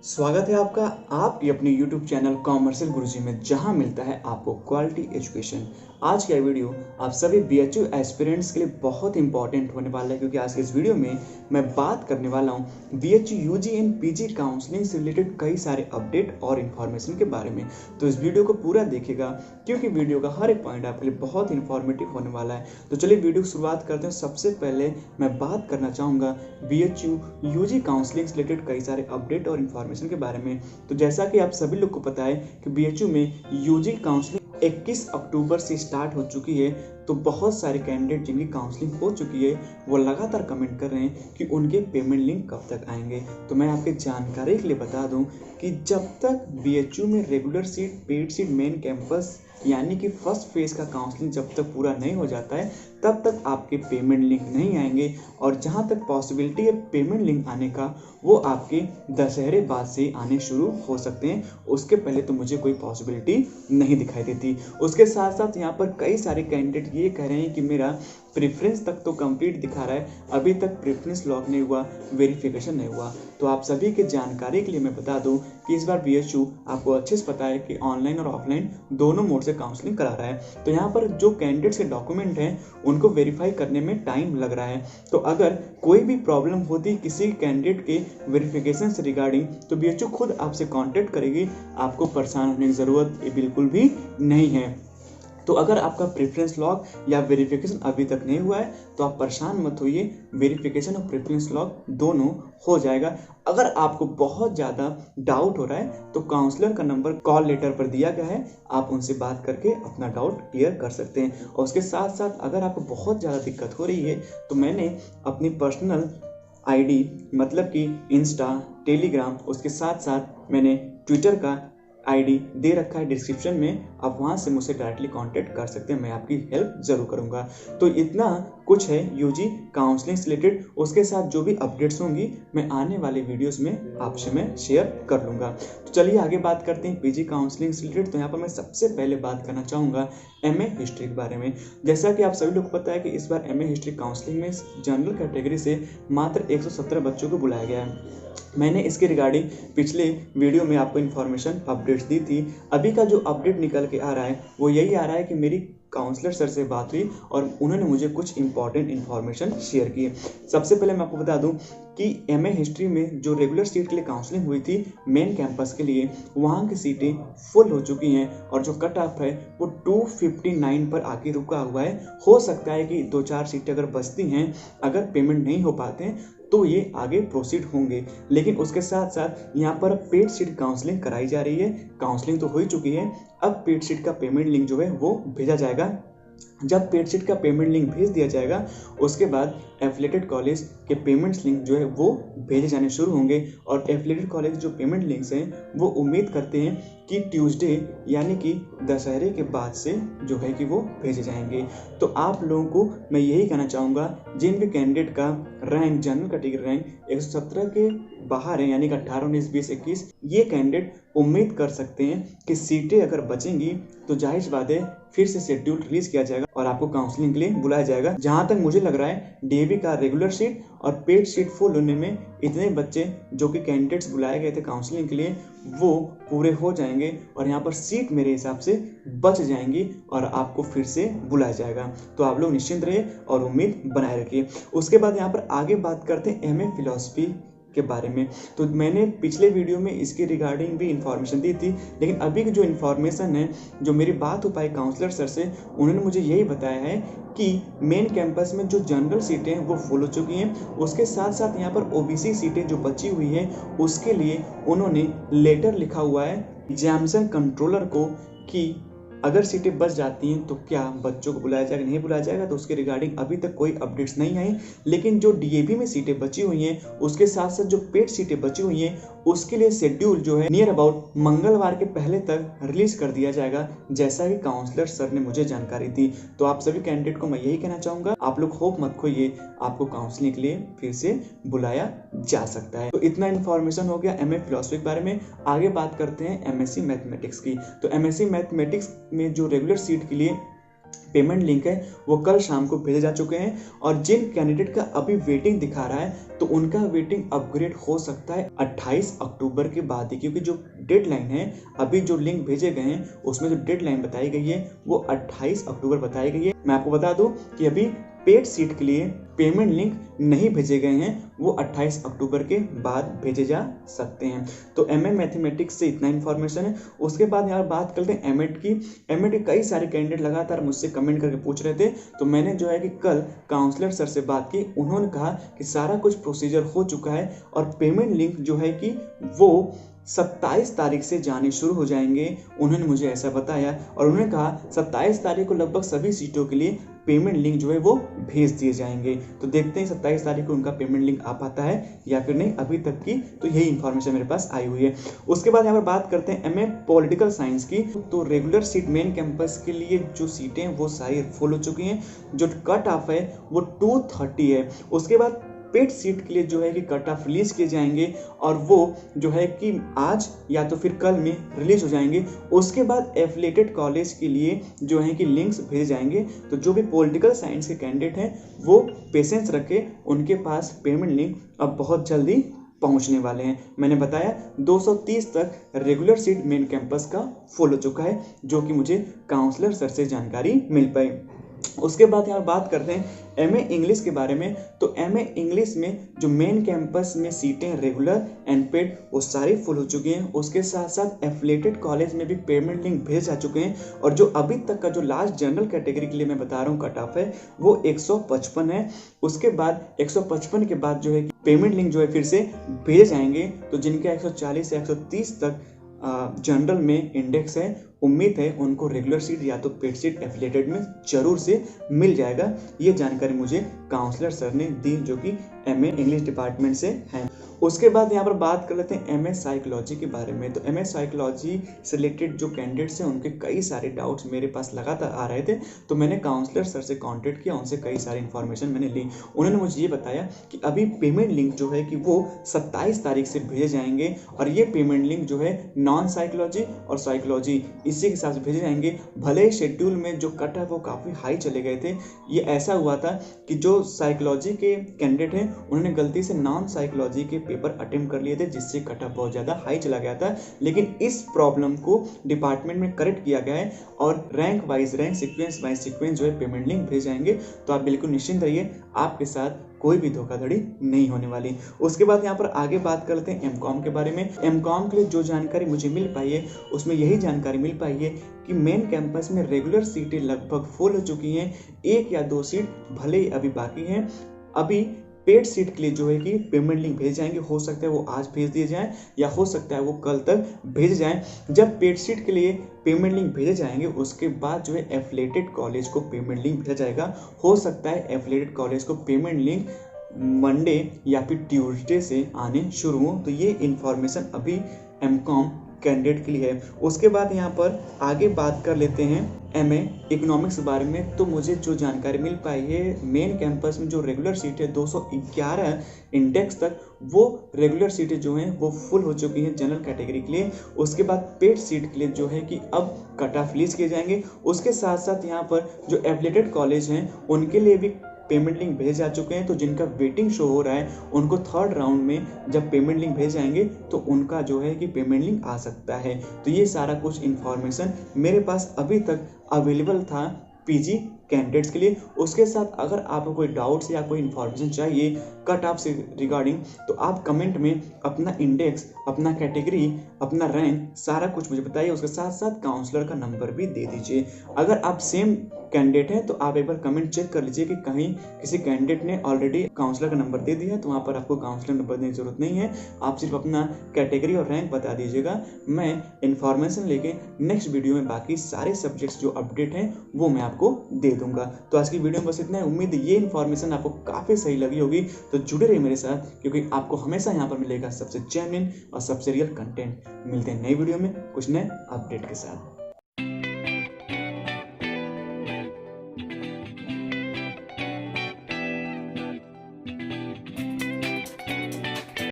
स्वागत है आपका आपकी अपने YouTube चैनल कॉमर्शियल गुरुजी में, जहां मिलता है आपको क्वालिटी एजुकेशन। आज का वीडियो आप सभी BHU एस्पिरेंट्स के लिए बहुत इंपॉर्टेंट होने वाला है, क्योंकि आज के इस वीडियो में मैं बात करने वाला हूं BHU UG and PG counselling से रिलेटेड कई सारे अपडेट और इन्फॉर्मेशन के बारे में। तो इस वीडियो को पूरा देखिएगा, क्योंकि वीडियो का हर एक पॉइंट आपके लिए बहुत इन्फॉर्मेटिव होने वाला है। तो चलिए वीडियो की शुरुआत करते हैं। सबसे पहले मैं बात करना चाहूँगा BHU UG काउंसलिंग से रिलेटेड कई सारे अपडेट और इन्फॉर्मेशन के बारे में। तो जैसा कि आप सभी लोग को पता है कि BHU में UG काउंसलिंग 21 अक्टूबर से स्टार्ट हो चुकी है। तो बहुत सारे कैंडिडेट जिनकी काउंसलिंग हो चुकी है वो लगातार कमेंट कर रहे हैं कि उनके पेमेंट लिंक कब तक आएंगे। तो मैं आपके जानकारी के लिए बता दूं कि जब तक BHU में regular seat, paid seat, main campus यानी कि फर्स्ट फेज का काउंसलिंग जब तक पूरा नहीं हो जाता है तब तक आपके पेमेंट लिंक नहीं आएंगे। और जहां तक पॉसिबिलिटी है पेमेंट लिंक आने का, वो आपके दशहरे बाद से आने शुरू हो सकते हैं। उसके पहले तो मुझे कोई पॉसिबिलिटी नहीं दिखाई देती। उसके साथ साथ यहाँ पर कई सारे कैंडिडेट ये कह रहे हैं कि मेरा प्रेफरेंस तक तो कंप्लीट दिखा रहा है, अभी तक प्रेफरेंस लॉक नहीं हुआ, वेरिफिकेशन नहीं हुआ। तो आप सभी के जानकारी के लिए मैं बता दूं कि इस बार BHU आपको अच्छे से पता है कि ऑनलाइन और ऑफलाइन दोनों मोड से काउंसलिंग करा रहा है। तो यहाँ पर जो कैंडिडेट्स के डॉक्यूमेंट हैं उनको वेरीफाई करने में टाइम लग रहा है। तो अगर कोई भी प्रॉब्लम होती किसी कैंडिडेट के वेरिफिकेशन से रिगार्डिंग, तो BHU खुद आपसे कांटेक्ट करेगी। आपको परेशान होने की ज़रूरत बिल्कुल भी नहीं है। तो अगर आपका प्रेफरेंस लॉक या वेरिफिकेशन अभी तक नहीं हुआ है तो आप परेशान मत होइए, वेरिफिकेशन और प्रेफरेंस लॉक दोनों हो जाएगा। अगर आपको बहुत ज़्यादा डाउट हो रहा है तो काउंसलर का नंबर कॉल लेटर पर दिया गया है, आप उनसे बात करके अपना डाउट क्लियर कर सकते हैं। और उसके साथ साथ अगर आपको बहुत ज़्यादा दिक्कत हो रही है तो मैंने अपनी पर्सनल ID मतलब कि इंस्टा, टेलीग्राम, उसके साथ साथ मैंने ट्विटर का ID दे रखा है डिस्क्रिप्शन में, आप वहाँ से मुझसे डायरेक्टली कांटेक्ट कर सकते हैं, मैं आपकी हेल्प ज़रूर करूँगा। तो इतना कुछ है UG काउंसलिंग से रिलेटेड। उसके साथ जो भी अपडेट्स होंगी मैं आने वाले वीडियोस में आपसे मैं शेयर कर लूँगा। तो चलिए आगे बात करते हैं PG काउंसलिंग से रिलेटेड। तो यहाँ पर मैं सबसे पहले बात करना चाहूँगा MA हिस्ट्री के बारे में। जैसा कि आप सभी लोग को पता है कि इस बार MA हिस्ट्री काउंसलिंग में जनरल कैटेगरी से मात्र 117 बच्चों को बुलाया गया है। मैंने इसके रिगार्डिंग पिछले वीडियो में आपको इन्फॉर्मेशन अपडेट्स दी थी। अभी का जो अपडेट निकल के आ रहा है वो यही आ रहा है कि मेरी काउंसलर सर से बात हुई और उन्होंने मुझे कुछ इंपॉर्टेंट इन्फॉर्मेशन शेयर की। सबसे पहले मैं आपको बता दूं कि MA हिस्ट्री में जो रेगुलर सीट के लिए काउंसलिंग हुई थी मेन कैंपस के लिए, वहाँ की सीटें फुल हो चुकी हैं और जो कट ऑफ है वो 259 पर आके रुका हुआ है। हो सकता है कि 2-4 सीटें अगर बचती हैं, अगर पेमेंट नहीं हो पाते हैं तो ये आगे प्रोसीड होंगे। लेकिन उसके साथ साथ यहाँ पर पेड सीट काउंसलिंग कराई जा रही है। काउंसलिंग तो हो ही चुकी है, अब पेड सीट का पेमेंट लिंक जो है वो भेजा जाएगा। जब पेड सीट का पेमेंट लिंक भेज दिया जाएगा उसके बाद एफिलिएटेड कॉलेज के पेमेंट्स लिंक जो है वो भेजे जाने शुरू होंगे। और एफिलिएटेड कॉलेज जो पेमेंट लिंक्स हैं वो उम्मीद करते हैं कि ट्यूसडे यानी कि दशहरे के बाद से जो है कि वो भेजे जाएंगे। तो आप लोगों को मैं यही कहना चाहूँगा, जिन भी कैंडिडेट का रैंक, जनरल कैटेगरी रैंक 117 के बाहर है यानी कि 18, 19, 20, 21, ये कैंडिडेट उम्मीद कर सकते हैं कि सीटें अगर बचेंगी तो जाहिर बात है फिर से शेड्यूल रिलीज किया जाएगा और आपको काउंसलिंग के लिए बुलाया जाएगा। जहां तक मुझे लग रहा है DAV का रेगुलर सीट और पेड सीट फुल होने में इतने बच्चे जो कि कैंडिडेट्स बुलाए गए थे काउंसलिंग के लिए वो पूरे हो जाएंगे और यहाँ पर सीट मेरे हिसाब से बच जाएंगी और आपको फिर से बुलाया जाएगा। तो आप लोग निश्चिंत रहिए और उम्मीद बनाए रखिए। उसके बाद यहाँ पर आगे बात करते हैं MA फिलॉसफी के बारे में। तो मैंने पिछले वीडियो में इसके रिगार्डिंग भी इंफॉर्मेशन दी थी, लेकिन अभी की जो इन्फॉर्मेशन है, जो मेरी बात हो पाई काउंसलर सर से, उन्होंने मुझे यही बताया है कि मेन कैंपस में जो जनरल सीटें हैं वो फुल हो चुकी हैं। उसके साथ साथ यहाँ पर OBC सीटें जो बची हुई हैं उसके लिए उन्होंने लेटर लिखा हुआ है एग्जामिनेशन कंट्रोलर को कि अगर सीटें बच जाती हैं तो क्या बच्चों को बुलाया जाएगा, नहीं बुलाया जाएगा। तो उसके रिगार्डिंग अभी तक कोई अपडेट्स नहीं आई। लेकिन जो DAV में सीटें बची हुई हैं उसके साथ साथ जो पेड सीटें बची हुई हैं उसके लिए शेड्यूल जो है नियर अबाउट मंगलवार के पहले तक रिलीज कर दिया जाएगा, जैसा कि काउंसलर सर ने मुझे जानकारी दी। तो आप सभी कैंडिडेट को मैं यही कहना चाहूँगा, आप लोग होप मत खोइए, आपको काउंसलिंग के लिए फिर से बुलाया जा सकता है। तो इतना इन्फॉर्मेशन हो गया MA फिलॉसफी के बारे में। आगे बात करते हैं MSc मैथमेटिक्स की। तो MSc मैथमेटिक्स में जो रेगुलर सीट के लिए पेमेंट लिंक है वो कल शाम को भेजे जा चुके हैं। और जिन कैंडिडेट का अभी वेटिंग दिखा रहा है तो उनका वेटिंग अपग्रेड हो सकता है 28 अक्टूबर के बाद ही, क्योंकि जो डेडलाइन है अभी जो लिंक भेजे गए हैं उसमें जो डेडलाइन बताई गई है वो 28 अक्टूबर बताई गई है। मैं आपको बता दूं कि अभी पेड सीट के लिए पेमेंट लिंक नहीं भेजे गए हैं, वो 28 अक्टूबर के बाद भेजे जा सकते हैं। तो एमए मैथमेटिक्स से इतना इन्फॉर्मेशन है। उसके बाद यहाँ बात करते हैं एमएड की। एमएड के कई सारे कैंडिडेट लगातार मुझसे कमेंट करके पूछ रहे थे, तो मैंने जो है कि कल काउंसलर सर से बात की। उन्होंने कहा कि सारा कुछ प्रोसीजर हो चुका है और पेमेंट लिंक जो है कि वो 27 तारीख से जाने शुरू हो जाएंगे। उन्होंने मुझे ऐसा बताया और उन्होंने कहा 27 तारीख को लगभग सभी सीटों के लिए पेमेंट लिंक जो है वो भेज दिए जाएंगे। तो देखते हैं 27 तारीख को उनका पेमेंट लिंक आ पाता है या फिर नहीं। अभी तक की तो यही इन्फॉर्मेशन मेरे पास आई हुई है। उसके बाद यहाँ पर बात करते हैं एमए पॉलिटिकल साइंस की। तो रेगुलर सीट मेन कैंपस के लिए जो सीटें हैं वो सारी फुल हो चुकी हैं। जो कट ऑफ है वो 230 है। उसके बाद पेड सीट के लिए जो है कि कट ऑफ रिलीज किए जाएंगे और वो जो है कि आज या तो फिर कल में रिलीज हो जाएंगे। उसके बाद एफिलिएटेड कॉलेज के लिए जो है कि लिंक्स भेजे जाएंगे। तो जो भी पॉलिटिकल साइंस के कैंडिडेट हैं वो पेशेंस रखें, उनके पास पेमेंट लिंक अब बहुत जल्दी पहुंचने वाले हैं। मैंने बताया 230 तक रेगुलर सीट मेन कैंपस का फुल हो चुका है, जो कि मुझे काउंसलर सर से जानकारी मिल पाई। उसके बाद यहाँ बात करते हैं एमए इंग्लिश के बारे में। तो एमए इंग्लिश में जो मेन कैंपस में सीटें रेगुलर एंड पेड वो सारी फुल हो चुकी हैं। उसके साथ साथ एफिलिएटेड कॉलेज में भी पेमेंट लिंक भेज जा चुके हैं। और जो अभी तक का जो लास्ट जनरल कैटेगरी के लिए मैं बता रहा हूँ कट ऑफ है वो 155 है। उसके बाद 155 के बाद जो है पेमेंट लिंक जो है फिर से भेजे जाएंगे। तो जिनका 140 से 130 तक जनरल में इंडेक्स है, उम्मीद है उनको रेगुलर सीट या तो पेड सीट एफिलिएटेड में जरूर से मिल जाएगा। ये जानकारी मुझे काउंसलर सर ने दी जो कि एमए इंग्लिश डिपार्टमेंट से हैं। उसके बाद यहाँ पर बात कर लेते हैं एमए साइकोलॉजी के बारे में। तो एमए साइकोलॉजी से रिलेटेड जो कैंडिडेट्स हैं उनके कई सारे डाउट्स मेरे पास लगातार आ रहे थे। तो मैंने काउंसलर सर से कांटेक्ट किया, उनसे कई सारी इन्फॉर्मेशन मैंने ली। उन्होंने मुझे ये बताया कि अभी पेमेंट लिंक जो है कि वो 27 तारीख से भेजे जाएंगे और ये पेमेंट लिंक जो है नॉन साइकोलॉजी और साइकोलॉजी इसी के हिसाब से भेजे जाएंगे। भले शेड्यूल में जो कट है वो काफ़ी हाई चले गए थे। ये ऐसा हुआ था कि जो साइकोलॉजी के कैंडिडेट हैं उन्होंने गलती से नॉन साइकोलॉजी के पेपर अटेम्प्ट कर लिए थे, जिससे कट ऑफ बहुत ज़्यादा हाई चला गया था। लेकिन इस प्रॉब्लम को डिपार्टमेंट में करेक्ट किया गया है और rank wise rank sequence wise sequence जो है पेमेंट लिंक भेज जाएंगे। तो आप बिल्कुल निश्चिंत रहिए, आपके साथ कोई भी धोखाधड़ी नहीं होने वाली। उसके बाद यहाँ पर आगे बात करते हैं एमकॉम के बारे में। एमकॉम के लिए जो जानकारी मुझे मिल पाई है उसमें यही जानकारी मिल पाई है कि मेन कैंपस में रेगुलर सीटें लगभग फुल हो चुकी हैं। 1 या 2 सीट भले ही अभी बाकी हैं। अभी पेड सीट के लिए जो है कि पेमेंट लिंक भेज जाएंगे। हो सकता है वो आज भेज दिए जाएं या हो सकता है वो कल तक भेजे जाएं। जब पेड सीट के लिए पेमेंट लिंक भेजे जाएंगे उसके बाद जो है एफिलिएटेड कॉलेज को पेमेंट लिंक भेजा जाएगा। हो सकता है एफिलिएटेड कॉलेज को पेमेंट लिंक मंडे या फिर ट्यूसडे से आने शुरू हो। तो ये इन्फॉर्मेशन अभी एमकॉम कैंडिडेट के लिए है। उसके बाद यहाँ पर आगे बात कर लेते हैं एमए इकोनॉमिक्स के बारे में। तो मुझे जो जानकारी मिल पाई है मेन कैंपस में जो रेगुलर सीट है 211 इंडेक्स तक वो रेगुलर सीटें जो हैं वो फुल हो चुकी हैं जनरल कैटेगरी के लिए। उसके बाद पेड सीट के लिए जो है कि अब कट ऑफ रिलीज किए जाएंगे। उसके साथ साथ यहाँ पर जो एफिलिएटेड कॉलेज हैं उनके लिए भी पेमेंट लिंक भेज जा चुके हैं। तो जिनका वेटिंग शो हो रहा है उनको थर्ड राउंड में जब पेमेंट लिंक भेज जाएंगे तो उनका जो है कि पेमेंट लिंक आ सकता है। तो ये सारा कुछ इन्फॉर्मेशन मेरे पास अभी तक अवेलेबल था पीजी कैंडिडेट्स के लिए। उसके साथ अगर आपको कोई डाउट्स या कोई इन्फॉर्मेशन चाहिए कट ऑफ से रिगार्डिंग तो आप कमेंट में अपना इंडेक्स, अपना कैटेगरी, अपना रैंक सारा कुछ मुझे बताइए। उसके साथ साथ काउंसलर का नंबर भी दे दीजिए। अगर आप सेम कैंडिडेट हैं तो आप एक बार कमेंट चेक कर लीजिए कि कहीं किसी कैंडिडेट ने ऑलरेडी काउंसलर का नंबर दे दिया है तो वहाँ पर आपको काउंसलर नंबर देने की जरूरत नहीं है। आप सिर्फ अपना कैटेगरी और रैंक बता दीजिएगा। मैं इन्फॉर्मेशन लेके नेक्स्ट वीडियो में बाकी सारे सब्जेक्ट्स जो अपडेट हैं वो मैं आपको दे दूंगा। तो आज की वीडियो में बस इतना है। उम्मीद है ये इन्फॉर्मेशन आपको काफ़ी सही लगी होगी। तो जुड़े रहिए मेरे साथ क्योंकि आपको हमेशा यहाँ पर मिलेगा सबसे जेन्युइन और सबसे रियल कंटेंट। मिलते हैं नई वीडियो में कुछ नए अपडेट के साथ।